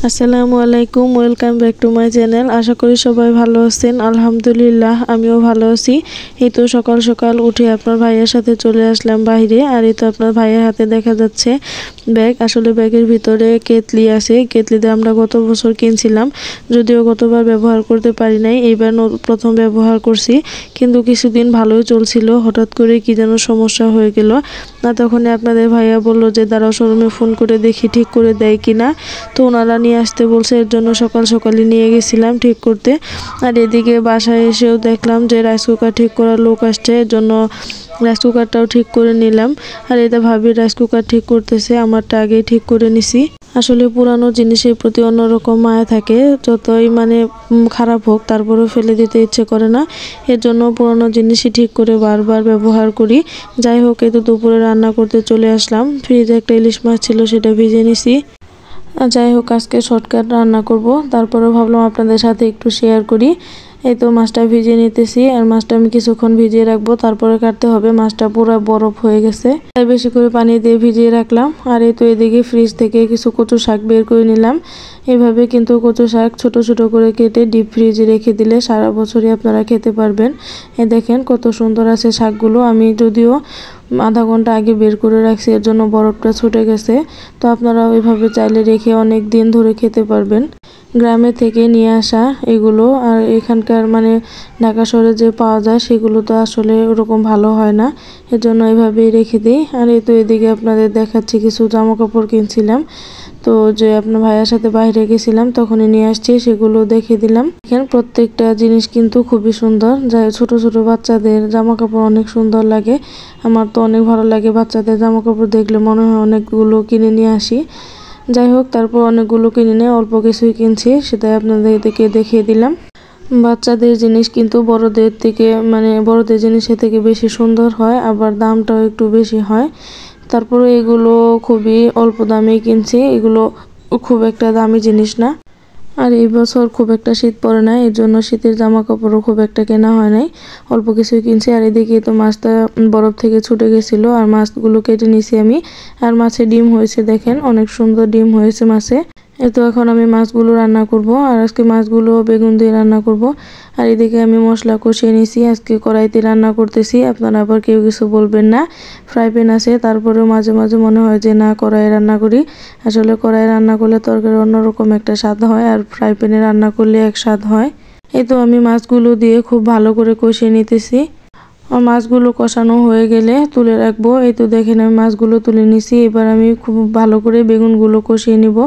আসসালামু আলাইকুম, welcome back to my channel. আশা করি সবাই ভালো আছেন। আলহামদুলিল্লাহ আমিও ভালো আছি। এই তো সকাল সকাল উঠে আপনার ভাইয়ের সাথে চলে আসলাম বাইরে। আর এই তো আপনার ভাইয়ের হাতে দেখা যাচ্ছে ব্যাগ। আসলে ব্যাগের ভিতরে কেতলি আছে। কেতলিতে আমরা গত বছর কিনছিলাম, যদিও গতবার ব্যবহার করতে পারি নাই, এইবার প্রথম ব্যবহার করছি। কিন্তু কিছুদিন ভালোই চলছিল, হঠাৎ করে কি যেন সমস্যা হয়ে গেল। না তখন আপনাদের ভাইয়া বলল যে দাঁড়াও শোরুমে ফোন করে দেখি ঠিক করে দেয় কিনা। তো ওনারা নিয়ে আসতে বলছে, এর জন্য সকাল সকালই নিয়ে গেছিলাম ঠিক করতে। আর এদিকে বাসায় এসেও দেখলাম যে রাইস কুকার ঠিক করার লোক আসছে, এর জন্য রাইস কুকারটাও ঠিক করে নিলাম। আর এটা ভাবি রাইস কুকার ঠিক করতেছে, আমারটা আগেই ঠিক করে নিছি। আসলে পুরানো জিনিসের প্রতি অন্যরকম মায়া থাকে, যতই খারাপ হোক তারপরেও ফেলে দিতে ইচ্ছে করে না। এর জন্য পুরানো জিনিসই ঠিক করে বারবার ব্যবহার করি। যাই হোক, এই তো দুপুরে রান্না করতে চলে আসলাম। ফ্রিজে একটা ইলিশ মাছ ছিল, সেটা ভিজে নিছি। যাই হোক, আজকে শর্টকাট রান্না করব, তারপরেও ভাবলাম আপনাদের সাথে একটু শেয়ার করি। এই তো মাছটা ভিজিয়ে নিতেছি, আর মাছটা আমি কিছুক্ষণ ভিজিয়ে রাখবো, তারপরে কাটতে হবে। মাছটা পুরো বরফ হয়ে গেছে, তাই বেশি করে পানি দিয়ে ভিজিয়ে রাখলাম। আর এই তো এদিকে ফ্রিজ থেকে কিছু কচু শাক বের করে নিলাম। এভাবে কিন্তু কচু শাক ছোট ছোট করে কেটে ডিপ ফ্রিজে রেখে দিলে সারা বছরই আপনারা খেতে পারবেন। এই দেখেন কত সুন্দর আছে শাকগুলো। আমি যদিও আধা ঘন্টা আগে বের করে রাখছি, এর জন্য বরফটা ছুটে গেছে। তো আপনারা ওইভাবে চাইলে রেখে অনেক দিন ধরে খেতে পারবেন। গ্রামে থেকে নিয়ে আসা এগুলো, আর এখানকার ঢাকা শহরে যে পাওয়া যায় সেগুলো তো আসলে ওরকম ভালো হয় না, এর জন্য এভাবেই রেখে দিই। আর এই তো এদিকে আপনাদের দেখাচ্ছি কিছু জামা কাপড় কিনছিলাম, তো যে আপনার ভাইয়ের সাথে বাইরে গেছিলাম তখনই নিয়ে আসছি, সেগুলো দেখে দিলাম। এখানে প্রত্যেকটা জিনিস কিন্তু খুবই সুন্দর। যাই ছোট ছোট বাচ্চাদের জামা কাপড় অনেক সুন্দর লাগে, আমার তো অনেক ভালো লাগে। বাচ্চাদের জামা কাপড় দেখলে মনে হয় অনেকগুলো কিনে নিয়ে আসি। যাই হোক, তারপর অনেকগুলো কিনে নিয়ে অল্প কিছুই কিনছি, সেটাই আপনাদেরকে দেখিয়ে দিলাম। বাচ্চাদের জিনিস কিন্তু বড়দের থেকে বড়দের জিনিসের থেকে বেশি সুন্দর হয়, আবার দামটাও একটু বেশি হয়। তারপরে এগুলো খুবই অল্প দামে কিনছি, এগুলো খুব একটা দামি জিনিস না। আর এই বছর খুব একটা শীত পড়ে নাই, এর জন্য শীতের জামা কাপড়ও খুব একটা কেনা হয় নাই, অল্প কিছুই কিনছি। আর এদিকে তো মাছটা বরফ থেকে ছুটে গেছিলো, আর মাছগুলো কেটে নিছি আমি। আর মাছে ডিম হয়েছে, দেখেন অনেক সুন্দর ডিম হয়েছে মাছে। তো এখন আমি মাছগুলো রান্না করব, আর আজকে মাছগুলো বেগুন দিয়ে রান্না করব। আর এদিকে আমি মশলা কষিয়ে নিছি, আজকে কড়াইতে রান্না করতেছি। আপনারা আবার কেউ কিছু বলবেন না, ফ্রাই প্যান আছে, তারপরেও মাঝে মাঝে মনে হয় যে না কড়াইয়ে রান্না করি। আসলে কড়াইয়ে রান্না করলে তরকারি অন্যরকম একটা স্বাদ হয়, আর ফ্রাই প্যানে রান্না করলে এক স্বাদ হয়। এই তো আমি মাছগুলো দিয়ে খুব ভালো করে কষিয়ে নিতেছি। আর মাছগুলো কষানো হয়ে গেলে তুলে রাখবো। এই তো দেখেন আমি মাছগুলো তুলে নিছি। এবার আমি খুব ভালো করে বেগুনগুলো কষিয়ে নিব।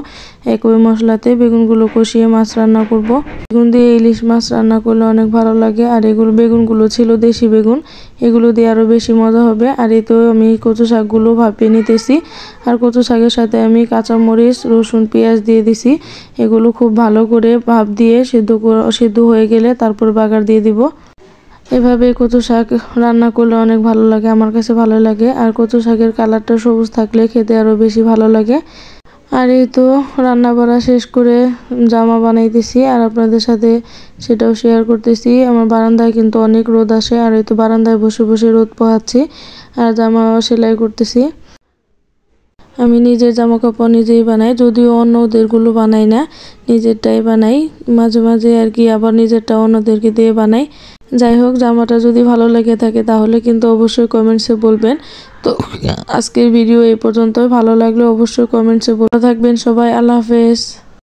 একই মশলাতে বেগুনগুলো কষিয়ে মাছ রান্না করব। বেগুন দিয়ে ইলিশ মাছ রান্না করলে অনেক ভালো লাগে। আর এগুলো বেগুনগুলো ছিল দেশি বেগুন, এগুলো দিয়ে আরও বেশি মজা হবে। আর এই তো আমি কচু শাকগুলো ভাপিয়ে নিতেছি। আর কচু শাকের সাথে আমি কাঁচামরিচ, রসুন, পেঁয়াজ দিয়ে দিছি। এগুলো খুব ভালো করে ভাপ দিয়ে সিদ্ধ হয়ে গেলে তারপর বাগার দিয়ে দিব। এভাবে কচু শাক রান্না করলে অনেক ভালো লাগে, আমার কাছে ভালো লাগে। আর কচু শাকের কালারটা সবুজ থাকলে খেতে আরও বেশি ভালো লাগে। আর এই তো রান্না বাড়া শেষ করে জামা বানাইতেছি, আর আপনাদের সাথে সেটাও শেয়ার করতেছি। আমার বারান্দায় কিন্তু অনেক রোদ আসে, আর এই তো বারান্দায় বসে বসে রোদ পোহাচ্ছি আর জামা সেলাই করতেছি। আমি নিজের জামা কাপড় নিজেই বানাই, যদিও অন্যদেরগুলো বানাই না, নিজেরটাই বানাই মাঝে মাঝে আর কি, আবার নিজেরটা অন্যদেরকে দিয়ে বানাই। যাই হোক, জামাটা যদি ভালো লেগে থাকে তাহলে কিন্তু অবশ্যই কমেন্টসে বলবেন। তো আজকের ভিডিও এই পর্যন্তই, ভালো লাগলে অবশ্যই কমেন্টসে বলে থাকবেন সবাই। আল্লাহ হাফেজ।